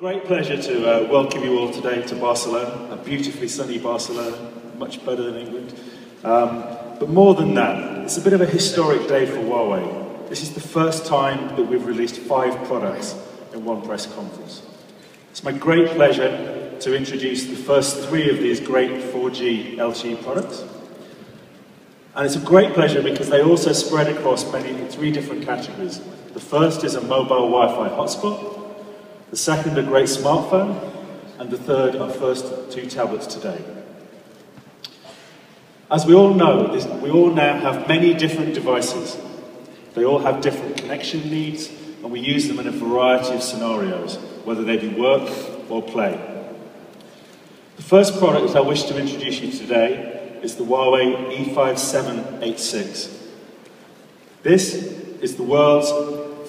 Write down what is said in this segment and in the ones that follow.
Great pleasure to welcome you all today to Barcelona, a beautifully sunny Barcelona, much better than England. But more than that, it's a bit of a historic day for Huawei. This is the first time that we've released 5 products in one press conference. It's my great pleasure to introduce the first 3 of these great 4G LTE products. And it's a great pleasure because they also spread across 3 different categories. The first is a mobile Wi-Fi hotspot, the second a great smartphone, and the third our first 2 tablets today. As we all know, we all now have many different devices. They all have different connection needs, and we use them in a variety of scenarios, whether they be work or play. The first product I wish to introduce you today is the Huawei E5786. This is the world's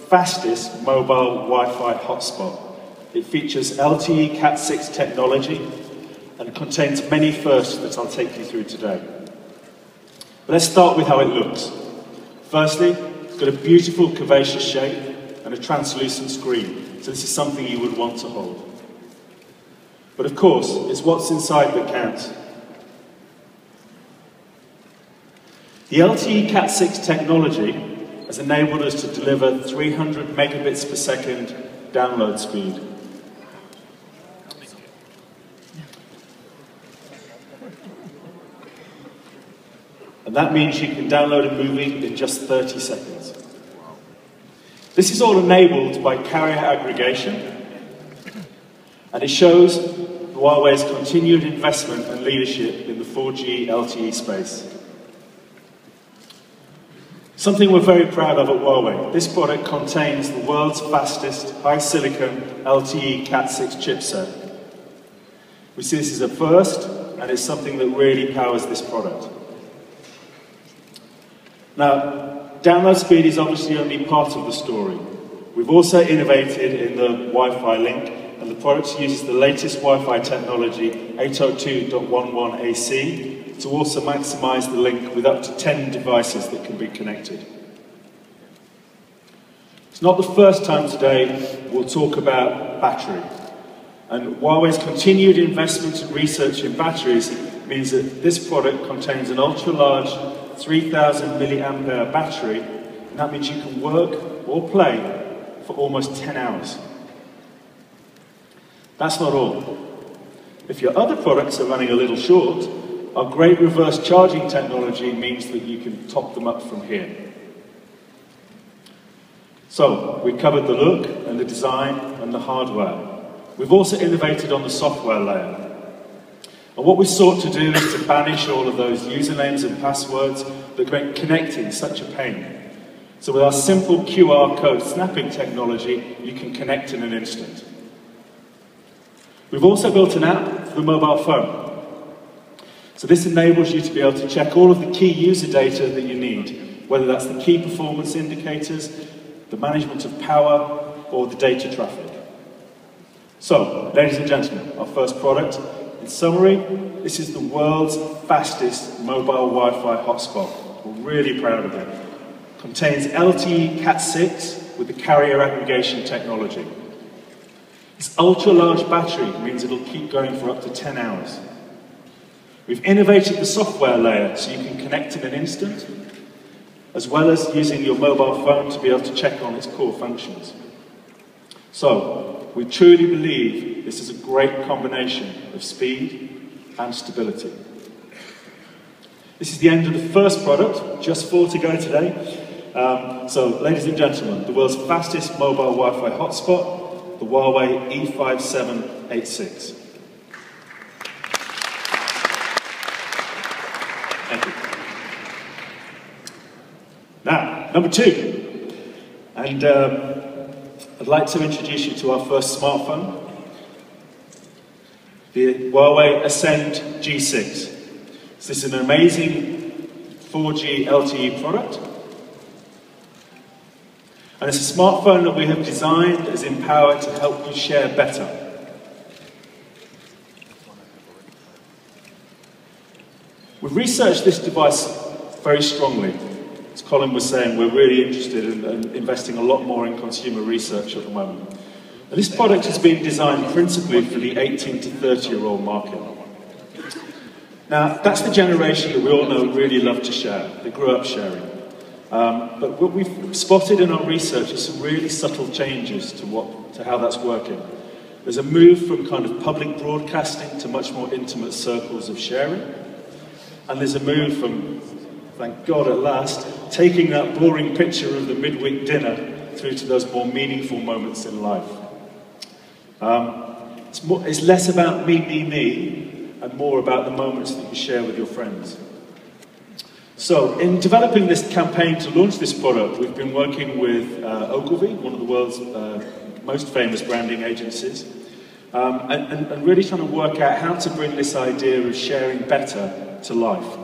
fastest mobile Wi-Fi hotspot. It features LTE Cat6 technology and contains many firsts that I'll take you through today. But let's start with how it looks. Firstly, it's got a beautiful curvaceous shape and a translucent screen, so this is something you would want to hold. But of course, it's what's inside that counts. The LTE Cat6 technology has enabled us to deliver 300 megabits per second download speed. And that means you can download a movie in just 30 seconds. This is all enabled by carrier aggregation, and it shows Huawei's continued investment and leadership in the 4G LTE space. Something we're very proud of at Huawei. This product contains the world's fastest high-silicon LTE Cat6 chipset. We see this as a first, and it's something that really powers this product. Now, download speed is obviously only part of the story. We've also innovated in the Wi-Fi link, and the product uses the latest Wi-Fi technology, 802.11ac, to also maximize the link with up to 10 devices that can be connected. It's not the first time today we'll talk about battery. And Huawei's continued investment and research in batteries means that this product contains an ultra-large 3000 milliampere battery, and that means you can work or play for almost 10 hours. That's not all. If your other products are running a little short, our great reverse charging technology means that you can top them up from here. So, we covered the look and the design and the hardware. We've also innovated on the software layer. And what we sought to do is to banish all of those usernames and passwords that make connecting such a pain. So with our simple QR code snapping technology, you can connect in an instant. We've also built an app for the mobile phone. So this enables you to be able to check all of the key user data that you need, whether that's the key performance indicators, the management of power, or the data traffic. So, ladies and gentlemen, our first product. In summary, this is the world's fastest mobile Wi-Fi hotspot. We're really proud of it. Contains LTE Cat6 with the carrier aggregation technology. Its ultra-large battery means it'll keep going for up to 10 hours. We've innovated the software layer so you can connect in an instant, as well as using your mobile phone to be able to check on its core functions. So, we truly believe this is a great combination of speed and stability. This is the end of the first product, just 4 to go today. So, ladies and gentlemen, the world's fastest mobile Wi-Fi hotspot, the Huawei E5786. Thank you. Now, number 2. And I'd like to introduce you to our first smartphone, the Huawei Ascend G6. So this is an amazing 4G LTE product. And it's a smartphone that we have designed as empowered to help you share better. We've researched this device very strongly. As Colin was saying, we're really interested in investing a lot more in consumer research at the moment. And this product has been designed principally for the 18 to 30-year-old market. Now, that's the generation that we all know really love to share. They grew up sharing. But what we've spotted in our research is some really subtle changes to how that's working. There's a move from kind of public broadcasting to much more intimate circles of sharing. And there's a move from, thank God at last, taking that boring picture of the midweek dinner through to those more meaningful moments in life. It's less about me, and more about the moments that you share with your friends. So, in developing this campaign to launch this product, we've been working with Ogilvy, one of the world's most famous branding agencies, and really trying to work out how to bring this idea of sharing better to life.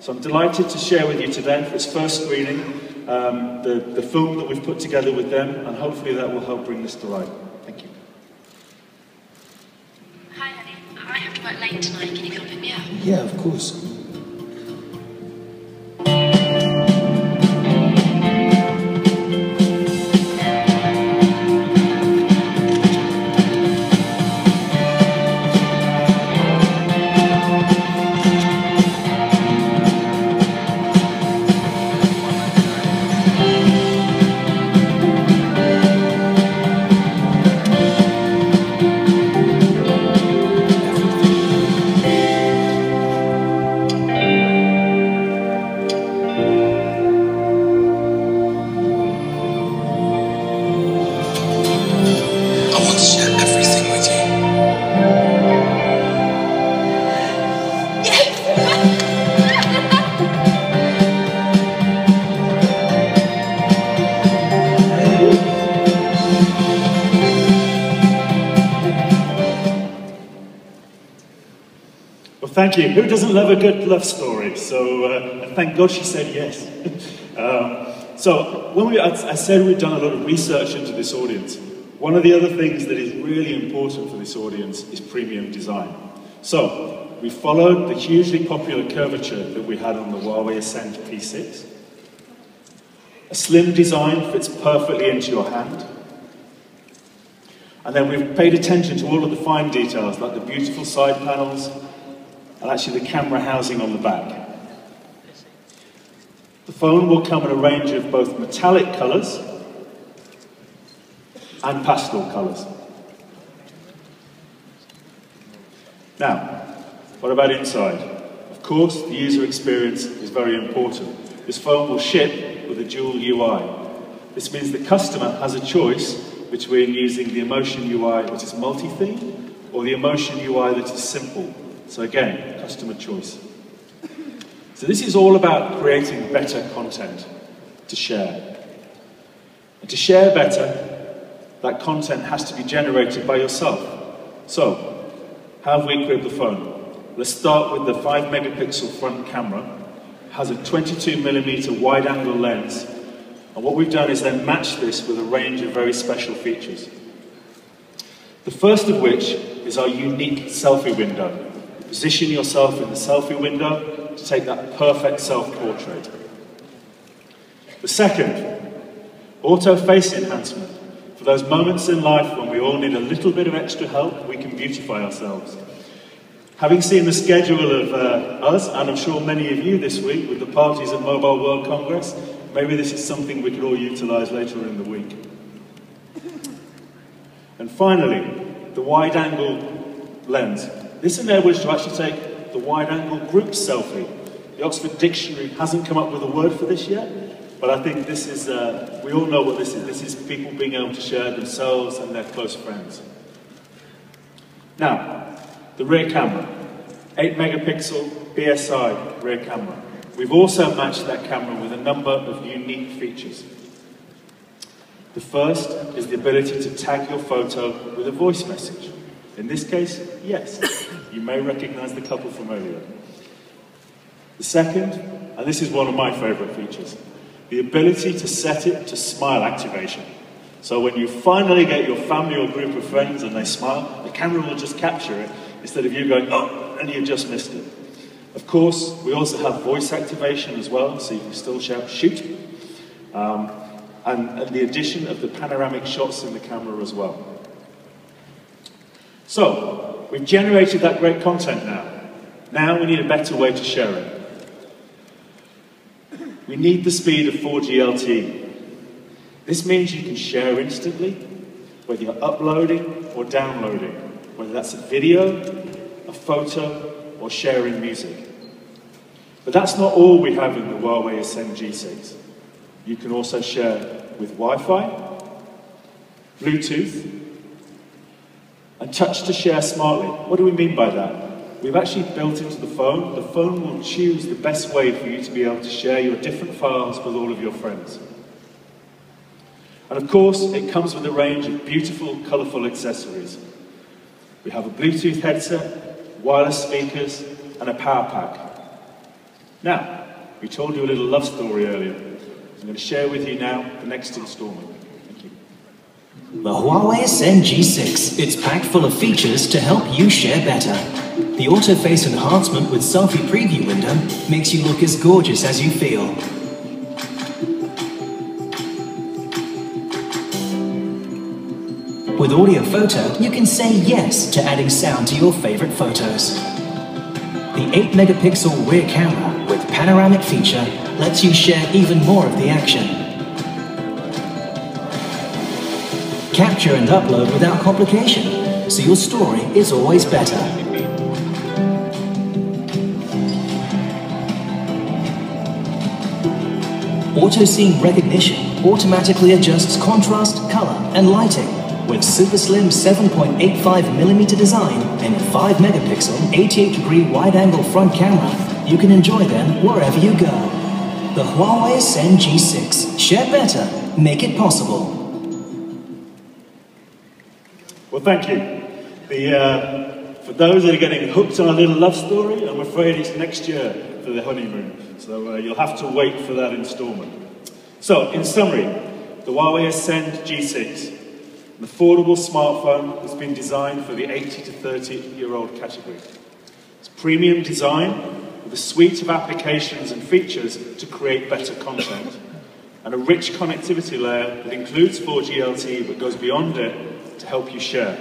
So I'm delighted to share with you today, for its first screening, the film that we've put together with them, and hopefully that will help bring this to life. Thank you. Hi, honey. I have to work late tonight. Can you come pick me up? Yeah, of course. Thank you. Who doesn't love a good love story? So, thank God she said yes. So, when I said we'd done a lot of research into this audience, one of the other things that is really important for this audience is premium design. So, we followed the hugely popular curvature that we had on the Huawei Ascend P6. A slim design fits perfectly into your hand. And then we've paid attention to all of the fine details, like the beautiful side panels, and actually the camera housing on the back. The phone will come in a range of both metallic colours and pastel colours. Now, what about inside? Of course, the user experience is very important. This phone will ship with a dual UI. This means the customer has a choice between using the Emotion UI that is multi-theme or the Emotion UI that is simple. So again, customer choice. So this is all about creating better content to share. And to share better, that content has to be generated by yourself. So, how have we equipped the phone? Let's start with the 5-megapixel front camera. It has a 22mm wide-angle lens. And what we've done is then match this with a range of very special features. The first of which is our unique selfie window. Position yourself in the selfie window to take that perfect self-portrait. The second, auto-face enhancement. For those moments in life when we all need a little bit of extra help, we can beautify ourselves. Having seen the schedule of us, and I'm sure many of you this week, with the parties at Mobile World Congress, maybe this is something we could all utilise later in the week. And finally, the wide-angle lens. This enables you to actually take the wide-angle group selfie. The Oxford Dictionary hasn't come up with a word for this yet, but I think this is, we all know what this is. This is people being able to share themselves and their close friends. Now, the rear camera. 8-megapixel BSI rear camera. We've also matched that camera with a number of unique features. The first is the ability to tag your photo with a voice message. In this case, yes, you may recognize the couple from earlier. The second, and this is one of my favorite features, the ability to set it to smile activation. So when you finally get your family or group of friends and they smile, the camera will just capture it instead of you going, oh, and you just missed it. Of course, we also have voice activation as well, so you can still shout, shoot. And the addition of the panoramic shots in the camera as well. So, we've generated that great content now. Now we need a better way to share it. We need the speed of 4G LTE. This means you can share instantly, whether you're uploading or downloading, whether that's a video, a photo, or sharing music. But that's not all we have in the Huawei Ascend G6. You can also share with Wi-Fi, Bluetooth, and touch to share smartly. What do we mean by that? We've actually built into the phone will choose the best way for you to be able to share your different files with all of your friends. And of course, it comes with a range of beautiful, colourful accessories. We have a Bluetooth headset, wireless speakers, and a power pack. Now, we told you a little love story earlier. I'm going to share with you now the next instalment. Thank you. The Huawei Ascend G6. It's packed full of features to help you share better. The auto-face enhancement with selfie preview window makes you look as gorgeous as you feel. With audio photo, you can say yes to adding sound to your favorite photos. The 8-megapixel rear camera with panoramic feature lets you share even more of the action. Capture and upload without complication, so your story is always better. Auto scene recognition automatically adjusts contrast, color, and lighting. With super slim 7.85mm design and a 5-megapixel 88-degree wide-angle front camera, you can enjoy them wherever you go. The Huawei Ascend G6. Share better. Make it possible. Well, thank you. For those that are getting hooked on a little love story, I'm afraid it's next year for the honeymoon. So you'll have to wait for that installment. So, in summary, the Huawei Ascend G6. An affordable smartphone that's been designed for the 80 to 30-year-old category. It's premium design with a suite of applications and features to create better content, and a rich connectivity layer that includes 4G LTE but goes beyond it to help you share.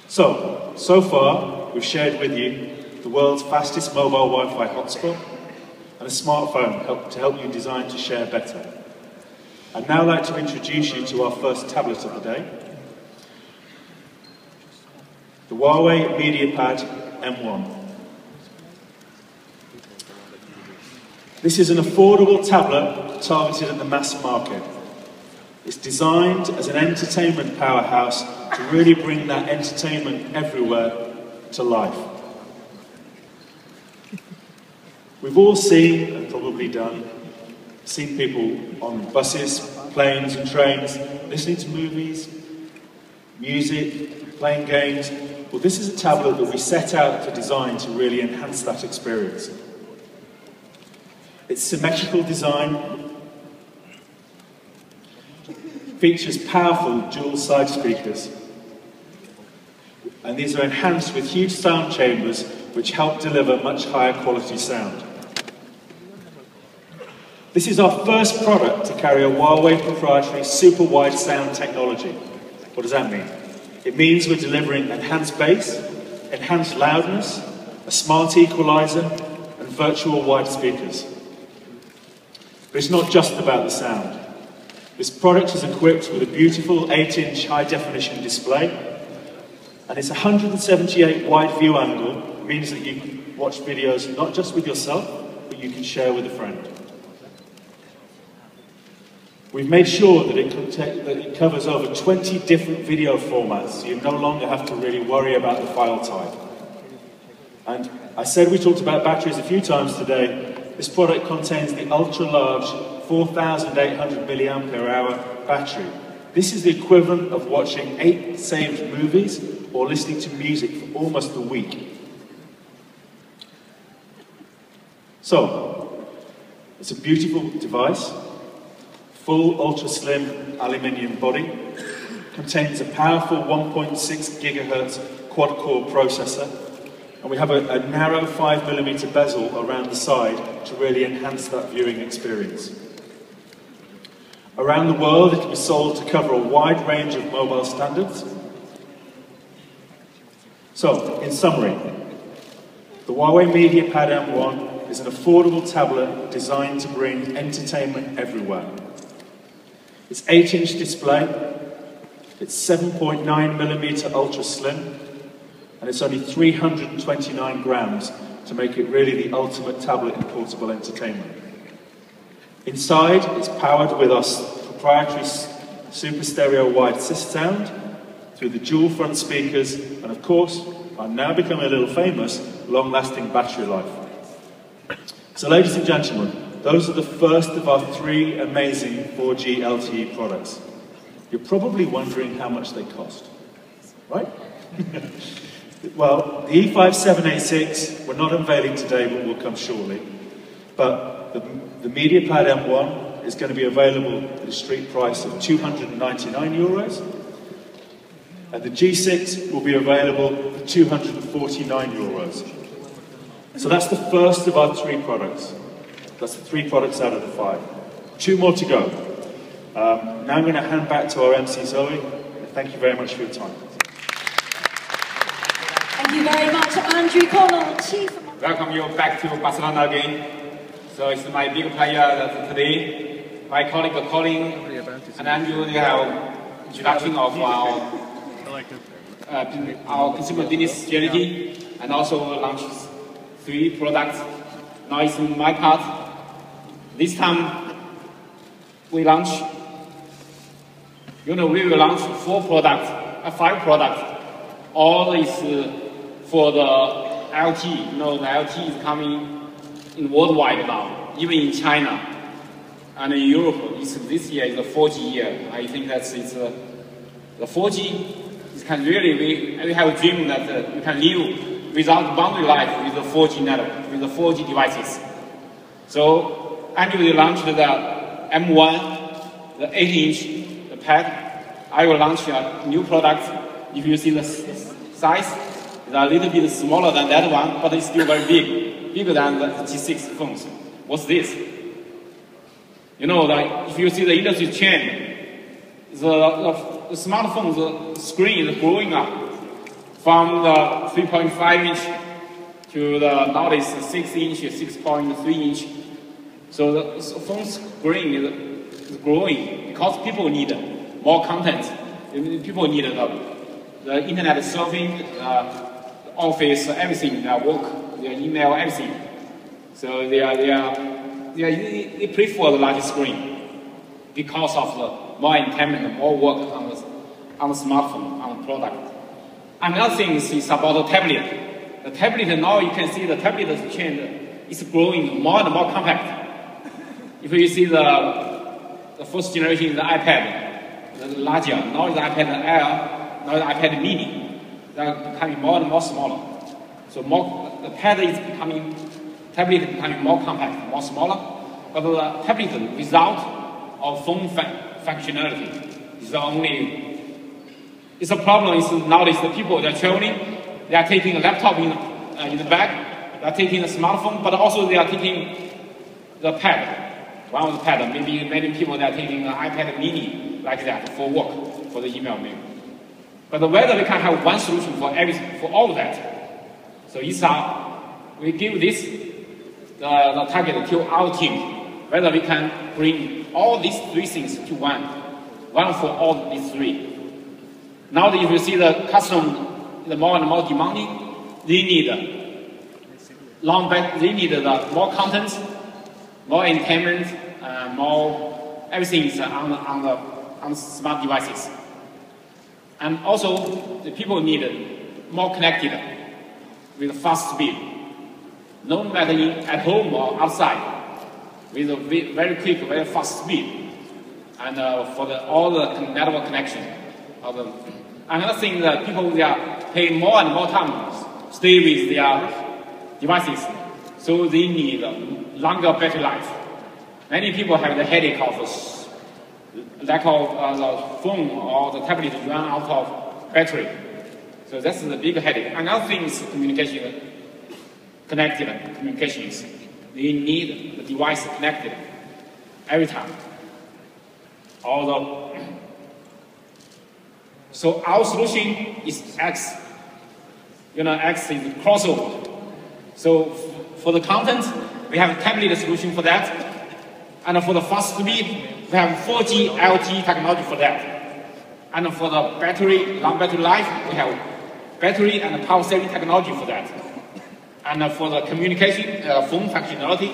So far, we've shared with you the world's fastest mobile Wi-Fi hotspot and a smartphone to help you design to share better. I'd now like to introduce you to our first tablet of the day, the Huawei MediaPad M1. This is an affordable tablet targeted at the mass market. It's designed as an entertainment powerhouse to really bring that entertainment everywhere to life. We've all seen, and probably seen people on buses, planes and trains, listening to movies, music, playing games. Well, this is a tablet that we set out to design to really enhance that experience. Its symmetrical design features powerful dual side speakers, and these are enhanced with huge sound chambers which help deliver much higher quality sound. This is our first product to carry a Huawei proprietary super wide sound technology. What does that mean? It means we're delivering enhanced bass, enhanced loudness, a smart equalizer, and virtual wide speakers. But it's not just about the sound. This product is equipped with a beautiful 8-inch high-definition display, and its 178 wide view angle means that you can watch videos not just with yourself, but you can share with a friend. We've made sure that it covers over 20 different video formats, so you no longer have to really worry about the file type. And I said we talked about batteries a few times today. This product contains the ultra-large 4,800 mAh battery. This is the equivalent of watching 8 saved movies or listening to music for almost a week. So, it's a beautiful device. Full ultra-slim aluminium body, contains a powerful 1.6 GHz quad-core processor, and we have a narrow 5mm bezel around the side to really enhance that viewing experience. Around the world, it can be sold to cover a wide range of mobile standards, So, in summary, the Huawei MediaPad M1 is an affordable tablet designed to bring entertainment everywhere. Its 8-inch display, it's 7.9mm ultra slim, and it's only 329 grams to make it really the ultimate tablet in portable entertainment. Inside, it's powered with our proprietary super stereo wide sound through the dual front speakers, and of course, are now becoming a little famous, long-lasting battery life. So ladies and gentlemen, those are the first of our 3 amazing 4G LTE products. You're probably wondering how much they cost, right? Well, the E5786, we're not unveiling today, but will come shortly. But the MediaPad M1 is going to be available at a street price of €299. And the G6 will be available for €249. So that's the first of our 3 products. That's the 3 products out of the 5. 2 more to go. Now I'm going to hand back to our MC Zoe. Thank you very much for your time. Thank you very much, Andrew Connell, Chief. Welcome you back to Barcelona again. So it's my big pleasure today. My colleague Colin and Andrew, they have introduction of our consumer business strategy, and also launch 3 products. Now it's my part. This time we launch, we will launch 4 products, 5 products. All is for the LTE. The LTE is coming in worldwide now, even in China and in Europe. This year is the 4G year. I think that it's the 4G. Can really, we have a dream that we can live without boundary life with the 4G network, with the 4G devices. So, Andrew will launch the M1, the 8-inch, the pad. I will launch a new product. If you see the size, it's a little bit smaller than that one, but it's still very big, bigger than the G6 phones. What's this? If you see the industry trend, the smartphone, the screen is growing up from the 3.5-inch to the nowadays 6-inch, 6.3-inch. So the phone screen is growing because people need more content. People need the internet surfing, office, everything, their work, their email, everything. So they prefer the larger screen because of the more entertainment, more work on the smartphone, on the product. Another thing is about the tablet. The tablet, now you can see the tablet trend is growing more and more compact. If you see the first generation is the iPad, the larger, now is the iPad Air, now is the iPad Mini. They are becoming more and more smaller. So the tablet is becoming more compact, more smaller, but the tablet without our phone functionality is the only. It's a problem. Is nowadays the people they are traveling, they are taking a laptop in the bag, they are taking a smartphone, but also they are taking the pad, one of the pad. Maybe many people they are taking an iPad Mini like that for work, for the email maybe. But whether we can have one solution for everything, for all of that. So we give this the target to our team, whether we can bring all these 3 things to one for all these 3. Now if you see the customer, the more and more demanding, they need they need the more content, more entertainment, more everything is on the smart devices. And also the people need more connected with fast speed, no matter at home or outside, with a very quick, very fast speed, and for all the network connection. Another thing that people they are paying more and more time stay with their devices, so they need longer battery life. Many people have the headache of lack of the phone or the tablet run out of battery. So that's the big headache. Another thing is connected communications. They need the device connected every time. So our solution is X. X is crossover. So for the content, we have a tablet solution for that. And for the fast speed, we have 4G LTE technology for that. And for the battery, long battery life, we have battery and power saving technology for that. And for the communication, phone functionality,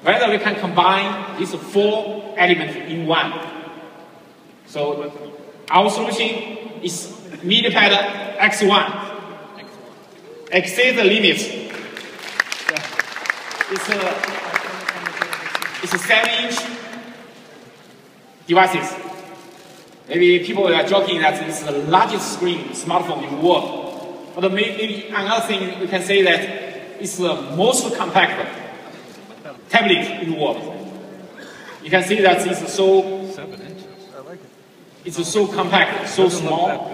whether we can combine these 4 elements in one. So our solution is MediaPad X1. Exceed the limits. It's a 7-inch devices. Maybe people are joking that it's the largest screen smartphone in the world. But maybe another thing we can say that it's the most compact tablet in the world. You can see that it's so compact, so small,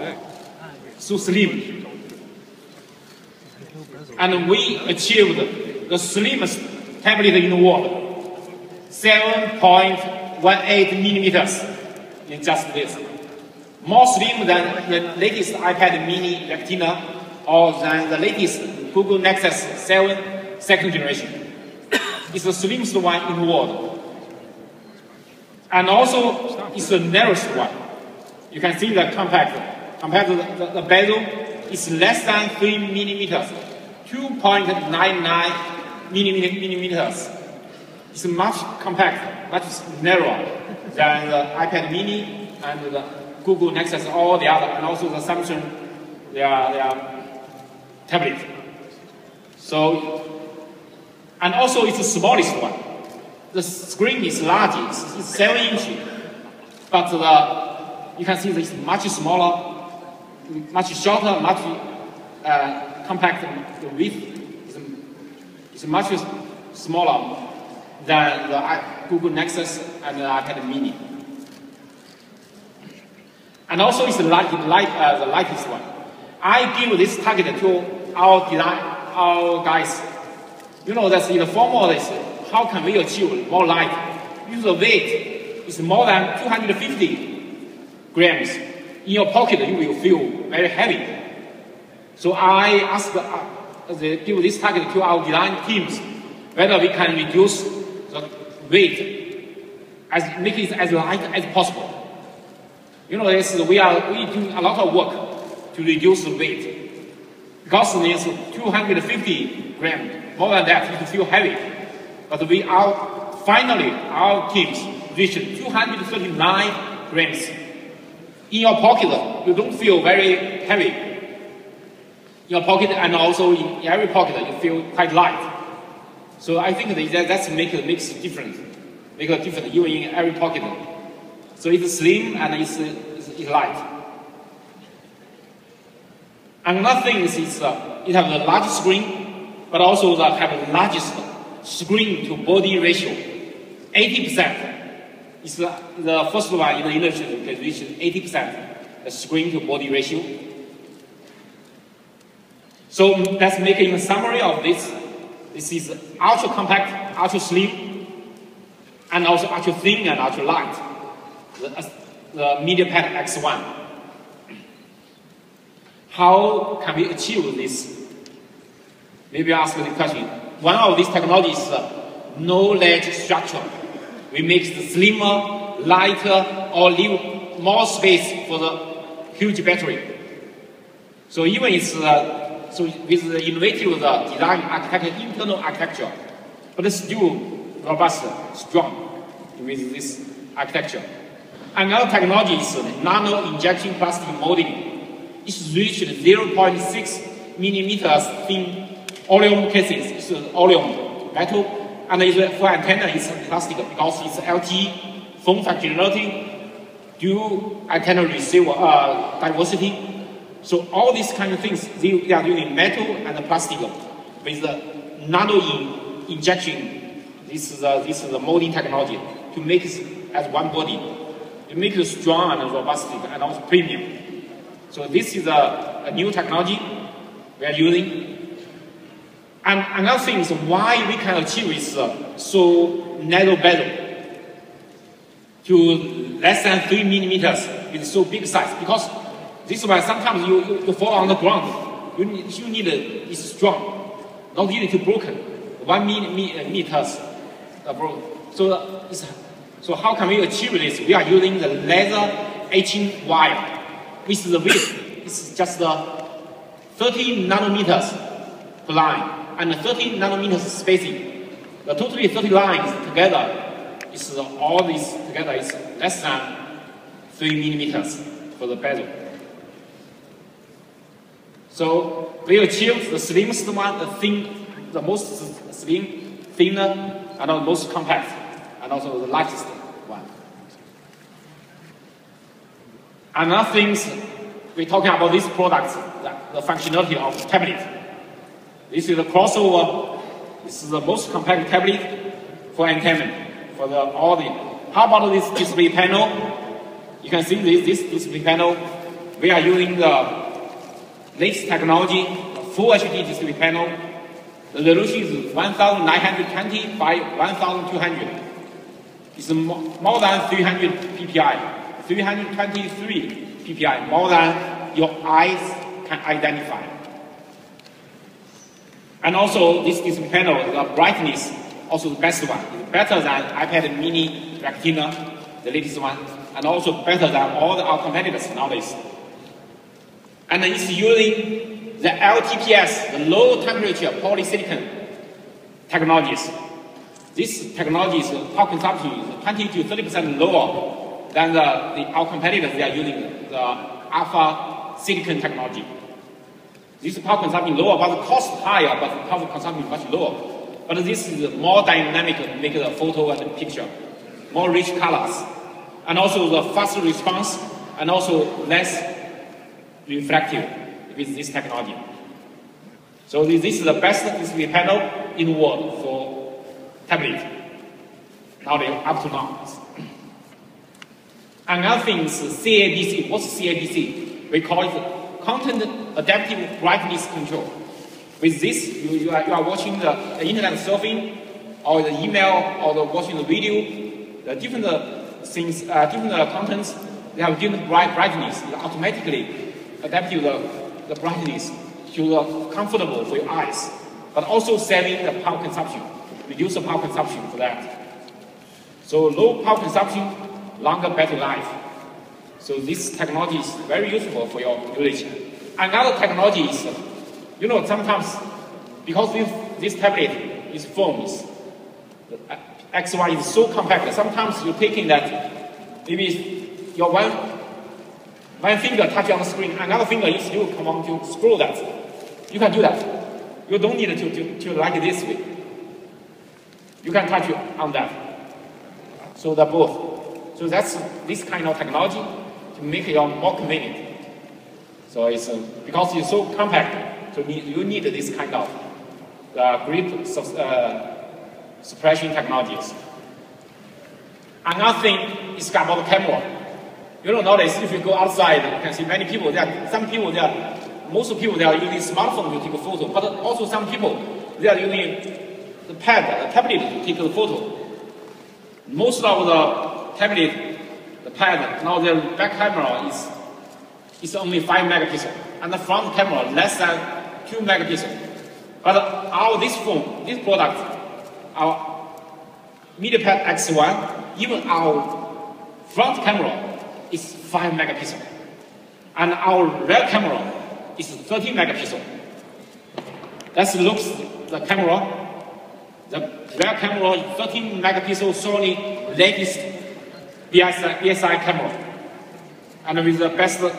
so slim. And we achieved the slimmest tablet in the world, 7.18 millimeters in just this. More slim than the latest iPad mini Retina or than the latest Google Nexus 7 second generation. It's the slimmest one in the world. And also, it's the narrowest one. You can see the compact. Compared to the bezel, it's less than 3 millimeters, 2.99 millimeters. It's much compact, much narrower than the iPad mini and the Google Nexus, all the other, and also the Samsung, their tablet. So, and also it's the smallest one. The screen is large, it's 7 inches, but you can see that it's much smaller, much shorter, much compact. The width is much smaller than the Google Nexus and the iPad mini. And also it's the lightest one. I give this target to our guys. That's in the form of this. How can we achieve more light? Use the weight is more than 250 grams. In your pocket, you will feel very heavy. So I asked, give this target to our design teams, whether we can reduce the weight, make it as light as possible. We do a lot of work to reduce the weight. Because it's 250 grams, more than that, you feel heavy. But finally, our teams reached 239 grams. In your pocket, you don't feel very heavy. In your pocket and also in every pocket, you feel quite light. So I think that's makes a difference. Make a difference even in every pocket. So it's slim and it's light. Another thing is it has the largest screen, but also have the largest screen to body ratio. 80%. It's the first one in the industry that reached 80% screen to body ratio. So let's make a summary of this. This is ultra compact, ultra slim, and also ultra thin and ultra light. The MediaPad X1. How can we achieve this? Maybe ask the question. One of these technologies is no ledge structure. We make it slimmer, lighter, or leave more space for the huge battery. So even it's with the innovative design architecture, internal architecture, but it's still robust, strong with this architecture. Another technology is nano injection plastic molding. It's reached 0.6 millimeters thin oleum casings. It's oleum metal, and for antenna it's plastic because it's LTE, phone functionality, dual antenna receiver diversity. So all these kind of things they are doing metal and plastic with the nano injection. This is the molding technology to make it as one body. To make it strong and robust and also premium. So this is a new technology we are using. And another thing is why we can achieve is so narrow bezel to less than 3 millimeters with so big size. Because this one sometimes you fall on the ground You need it's strong, not easy to broken. 1 meters. So how can we achieve this? We are using the laser etching wire. With the width, it's just 30 nanometers per line and 30 nanometers spacing. The totally 30 lines together is all this together is less than 3 millimeters for the bezel. So we achieved the slimmest one, the most slim, thinner, and the most compact, and also the lightest one. Another thing, we're talking about these products, the functionality of tablet. This is the crossover. This is the most compact tablet for entertainment, for all the. How about this display panel? You can see this display panel. We are using the latest technology, full HD display panel. The resolution is 1920 by 1200. It's more than 300 ppi, 323 ppi, more than your eyes can identify. And also this display panel, the brightness, also the best one. It's better than iPad mini Retina, the latest one, and also better than all our competitors nowadays. And it's using the LTPS, the low temperature polysilicon technologies. This technology is power consumption is 20 to 30% lower than our competitors. They are using the alpha silicon technology. This power consumption lower, but the cost higher, but the power consumption much lower. But this is more dynamic, make the photo and the picture, more rich colors, and also the faster response, and also less reflective with this technology. So this is the best display panel in the world for tablet. Now up to now. Another thing is CADC. What's CADC? We call it Content Adaptive Brightness Control. With this, you are watching the internet surfing, or the email, or watching the video. The different things, different contents, they have different brightness. It automatically adaptive the brightness to the comfortable for your eyes, but also saving the power consumption, reduce the power consumption for that. So low power consumption, longer battery life. So this technology is very useful for your usage. Another technology is, sometimes because this tablet is phones, the XY is so compact. Sometimes you're taking that, maybe your one finger touch on the screen, another finger is you come on to scroll that. You can do that. You don't need to like this way. You can touch on that. So they're both. So that's this kind of technology to make it more convenient. So it's because it's so compact, so you need this kind of grip suppression technologies. Another thing is about the camera. Nowadays, if you go outside, you can see many people there. Most people they are using smartphone to take a photo, but also some people they are using the tablet to take a photo. Most of the tablet, the pad, now their back camera is only 5 megapixels, and the front camera less than 2 megapixels. But this product, our MediaPad X1, even our front camera is 5 megapixels, and our rear camera is 30 megapixels. Let's look the camera. The rear camera is 13 megapixels, Sony latest BSI camera, and with the best, the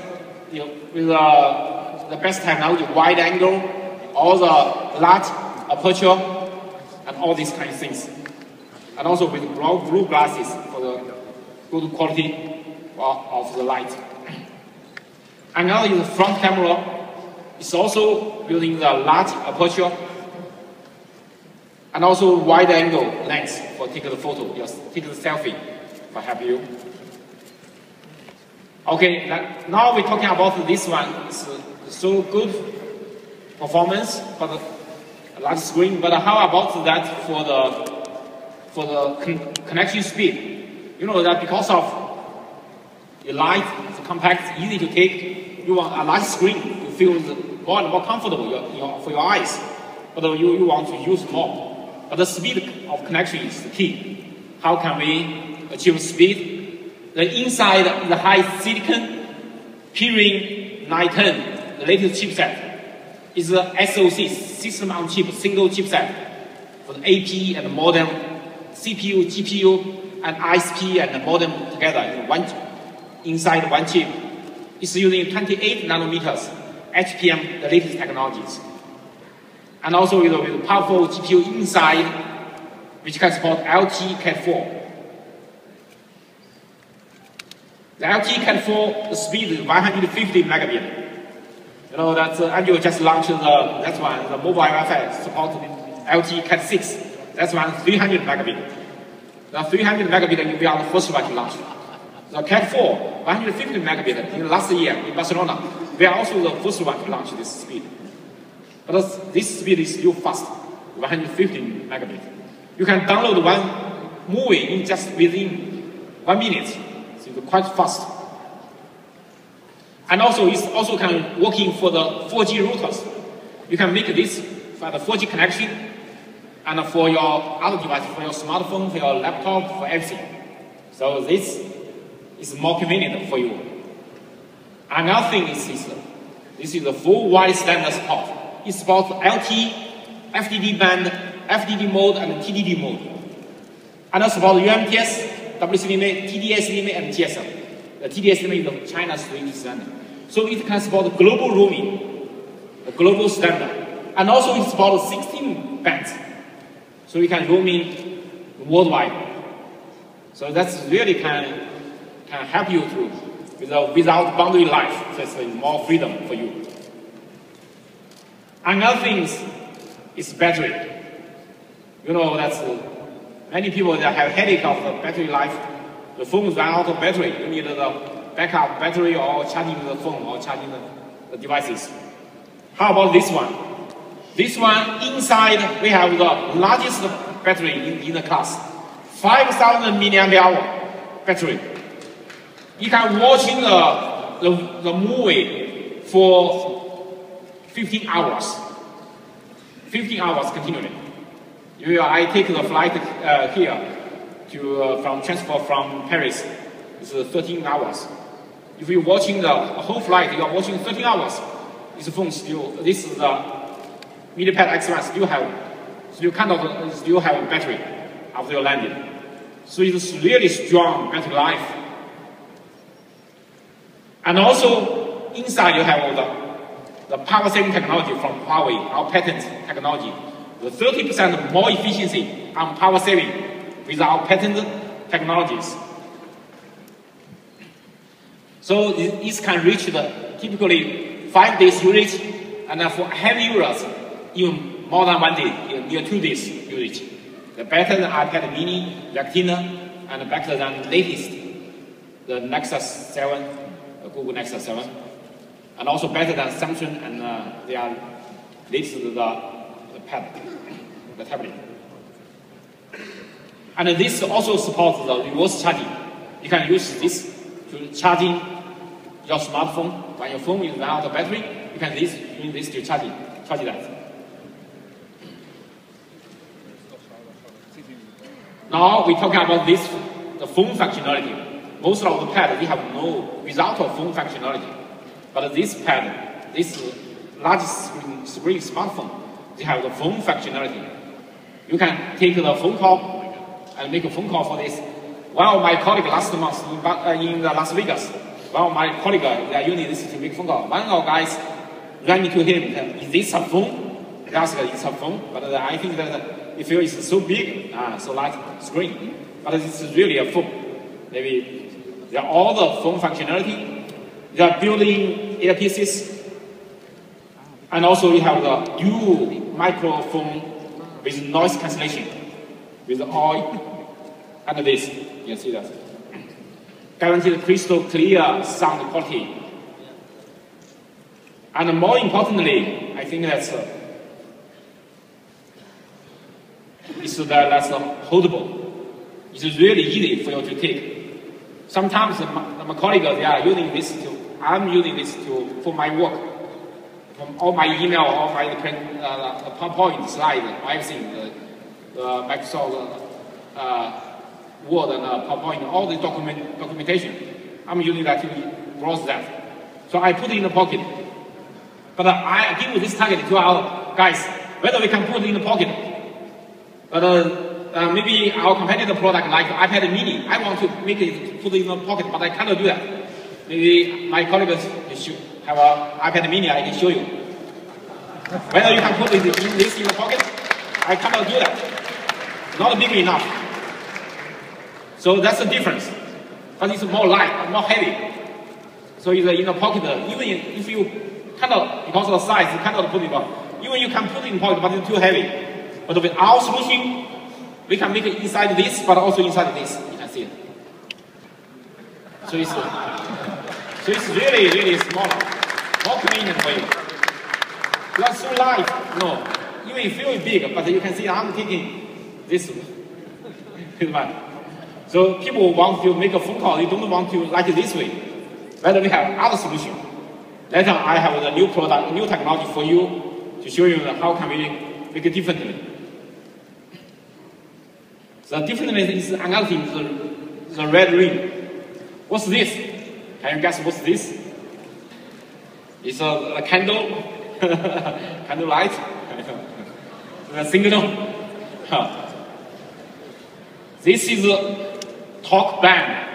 best technology, wide angle, all the large aperture, and all these kind of things, and also with blue glasses for the good quality of the light. Another is the front camera. It's also using the large aperture and also wide angle lens for taking the photo, just take the selfie, if I help you. Okay, now we're talking about this one. It's so good performance for the large screen, but how about that for the connection speed? That because of the light, it's compact, easy to take, you want a large screen to fill more and more comfortable for your eyes, but you want to use more. But the speed of connection is the key. How can we achieve speed? The inside the high silicon Kirin 910, the latest chipset, is the SoC, system on chip, single chipset for the AP and the modem, CPU, GPU, and ISP and the modem together in inside one chip. It's using 28 nanometers HPM, the latest technologies. And also with powerful GPU inside, which can support LTE Cat 4. The LTE Cat 4, the speed is 150 megabit. You know that Android just launched the mobile Wi-Fi supported LTE Cat 6. That's one 300 megabit. The 300 megabit we are the first one to launch. The Cat 4, 150 megabit in last year in Barcelona. We are also the first one to launch this speed. But this speed is still fast, 150 megabit. You can download one movie in just within 1 minute. So it's quite fast. And also it's also can working for the 4G routers. You can make this for the 4G connection and for your other device, for your smartphone, for your laptop, for everything. So this is more convenient for you. Another thing is this is the full wide standard support. It supports LTE, FDD band, FDD mode, and TDD mode. And also supports UMTS, WC limit, TDS limit, and GSM. The TDS limit is China's 3G standard. So it can support global roaming, the global standard. And also it supports 16 bands. So you can roaming worldwide. So that's really can help you to without boundary life. So it's more freedom for you. Another thing is battery. You know that's many people that have headache of the battery life. The phones run out of battery. You need the backup battery or charging the phone or charging the devices. How about this one? This one inside we have the largest battery in the class, 5,000 milliampere hour battery. You can watch the movie for 15 hours. 15 hours continually. I take the flight here from transport from Paris. It's 13 hours. If you're watching the whole flight, you're watching 13 hours. This phone this is the MediaPad X1 still have a battery after your landing. So it's really strong battery life. And also inside you have the power saving technology from Huawei, our patent technology. The 30% more efficiency on power saving with our patent technologies. So this can reach the typically 5 days usage, and for heavy users, even more than 1 day, near 2 days usage. The better than iPad mini, Retina, and better than latest, the Nexus 7, Google Nexus 7, and also better than Samsung and their latest the tablet. And this also supports the reverse charging. You can use this to charging your smartphone. When your phone is run out of battery, you can use this to charge that. Now we're talking about the phone functionality. Most of the pads, they have no without a phone functionality. But this pad, this large screen smartphone, they have the phone functionality. You can take the phone call and make a phone call for this. One of my colleagues last month in Las Vegas, one of my colleagues, they are using this to make phone call. One of our guys ran into him, is this a phone? They asked, it's a phone, but I think that he feels it's so big, so large screen. But it's really a phone. Maybe they are all the phone functionality. They are built-in earpieces. And also you have the dual microphone with noise cancellation, with all under this. You can see that. Guaranteed crystal clear sound quality. And more importantly, I think that's holdable. It's really easy for you to take. Sometimes my colleagues, they are using this I'm using this for my work. from all my email, all my PowerPoint slide, everything, the Microsoft Word and PowerPoint, all the documentation. I'm using that to browse that. So I put it in the pocket. But I give you this target to our guys, whether we can put it in the pocket. But maybe our competitor product like iPad mini, I want to make it put it in the pocket, but I cannot do that. Maybe my colleagues should have an iPad mini, I can show you. Whether you can put this in the pocket, I cannot do that. Not big enough. So that's the difference. But it's more light, more heavy. So it's in the pocket, even if you cannot, because of the size, you cannot put it on. Even you can put it in the pocket, but it's too heavy. But with our solution, we can make it inside this, but also inside this. You can see it. So it's really, really small. More convenient for you. Not so light, no. Even if you feel big, but you can see I'm taking this one. So people want to make a phone call, they don't want to like it this way. Whether we have other solution. Later I have a new product, new technology for you to show you how can we make it differently. The differently is another thing, the red ring. What's this? Can you guess what's this? It's a candle, candle light, a signal. This is a talk band.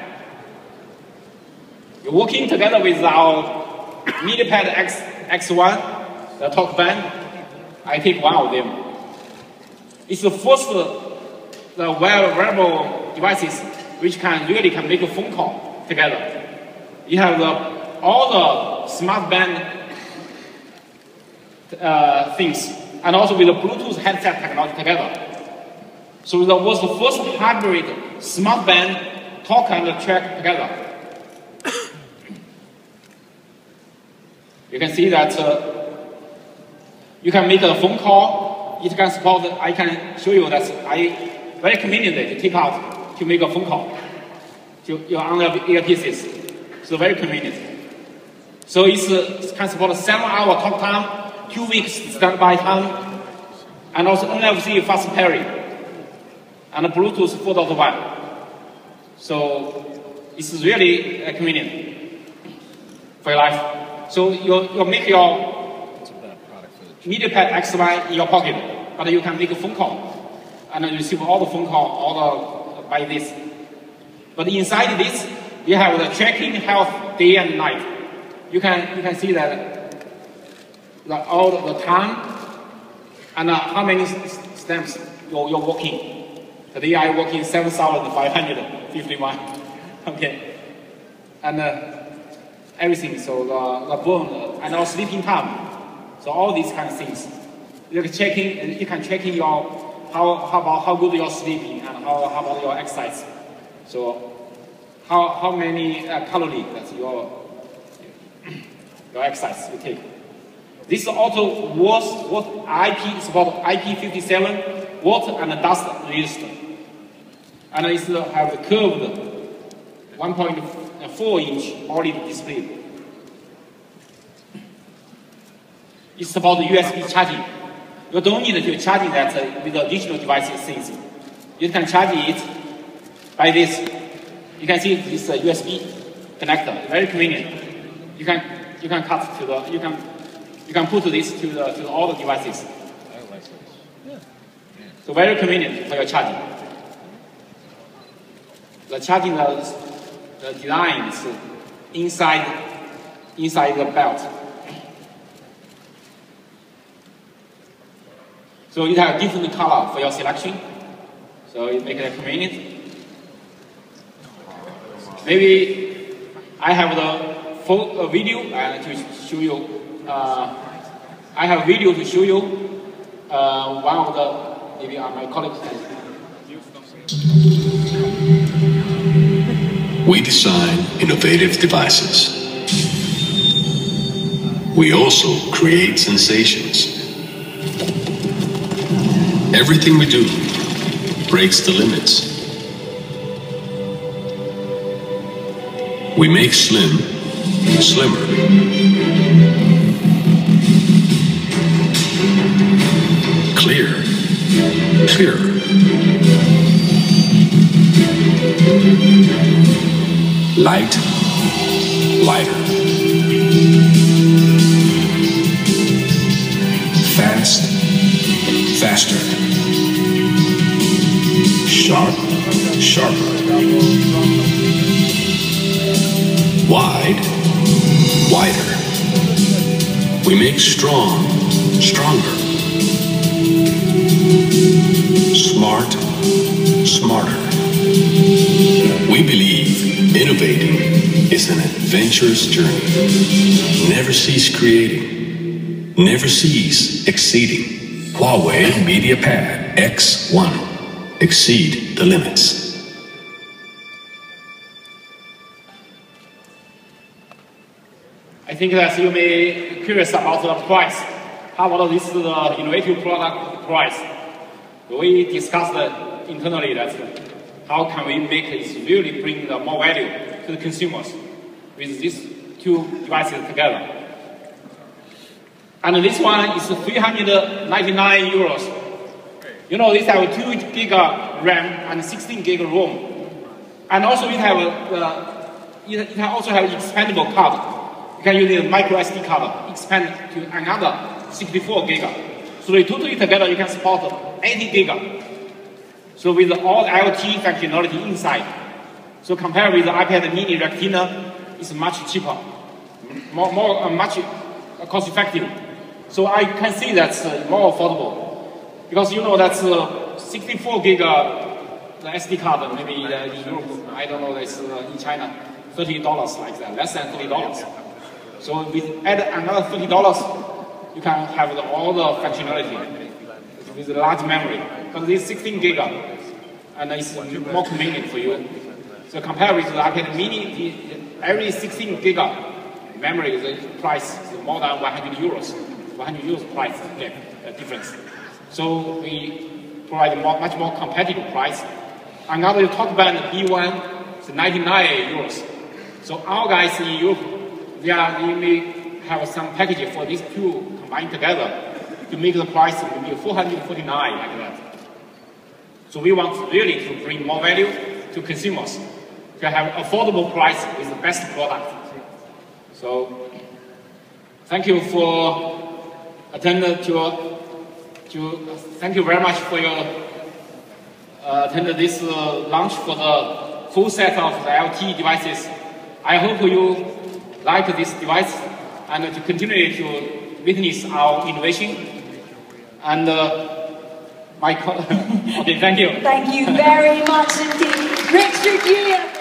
You're working together with our MiniPad X1, the talk band. I take one of them. It's the first the wearable devices which really can make a phone call together. You have all the smart band things, and also with the Bluetooth headset technology together. So that was the first hybrid smart band talk and track together. You can see that you can make a phone call. It can support. I can show you that very convenient to take out to make a phone call to your earpieces. So very convenient. So it can support 7-hour talk time, 2 weeks standby time, and also NFC fast pairing, and Bluetooth 4.1. So it's really convenient for your life. So you make your MiniPad X1 in your pocket, but you can make a phone call and receive all the phone call by this. But inside this, you have the tracking health day and night. You can see that all the time and how many steps you're walking. Today I'm walking 7,551. Okay, and everything. So the burn and our sleeping time. So all these kind of things. You can checking your how good you're sleeping and how about your exercise. So how many calories that your exercise you take. This also was what it's about IP57 water and dust resistant. And it have a curved 1.4-inch OLED display. It's about the USB charging. You don't need to charge that with additional devices things. You can charge it by this. You can see this USB connector, very convenient. You can cut to the you can put this to all the devices. So very convenient for your charging. The charging the design is inside the belt. So you have different color for your selection. So you make it convenient. Maybe I have the video to show you. I have a video to show you. One of the maybe my colleagues. We design innovative devices. We also create sensations. Everything we do breaks the limits. We make slim slimmer. clearer. Light, lighter. Fast, faster. Sharp, sharper. Wide, wider. We make strong, stronger. Smart, smarter. We believe innovating is an adventurous journey. Never cease creating. Never cease exceeding. Huawei MediaPad X1. Exceed the limits. I think that you may be curious about the price. How about this innovative product price? We discussed internally that how can we make it really bring more value to the consumers with these two devices together. And this one is 399 euros. You know, these have 2 GB RAM and 16 GB ROM. And also it also have expandable card. You can use the micro SD card, expand to another 64 GB. So they totally together you can support 80 GB. So with all IoT functionality inside. So compared with the iPad mini Retina, it's much cheaper, much cost effective. So I can see that's more affordable. Because you know that's 64 GB the SD card, maybe in Europe, I don't know, it's in China, $30 like that, less than $30. So with add another $30, you can have all the functionality with a large memory. Because this 16 GB, and it's more convenient for you. So compared with the iPad mini, every 16 GB memory, the price is more than 100 euros. 100 euros price difference. So we provide much more competitive price. Another top band B1 is 99 euros. So our guys in Europe, they may have some package for these two combined together to make the price maybe 449 like that. So we want really to bring more value to consumers, to have affordable price with the best product. So thank you for attending thank you very much for your attending this launch for the full set of the IoT devices. I hope you like this device and to continue to witness our innovation. And okay, thank you. Thank you very much indeed. Richard Yuya.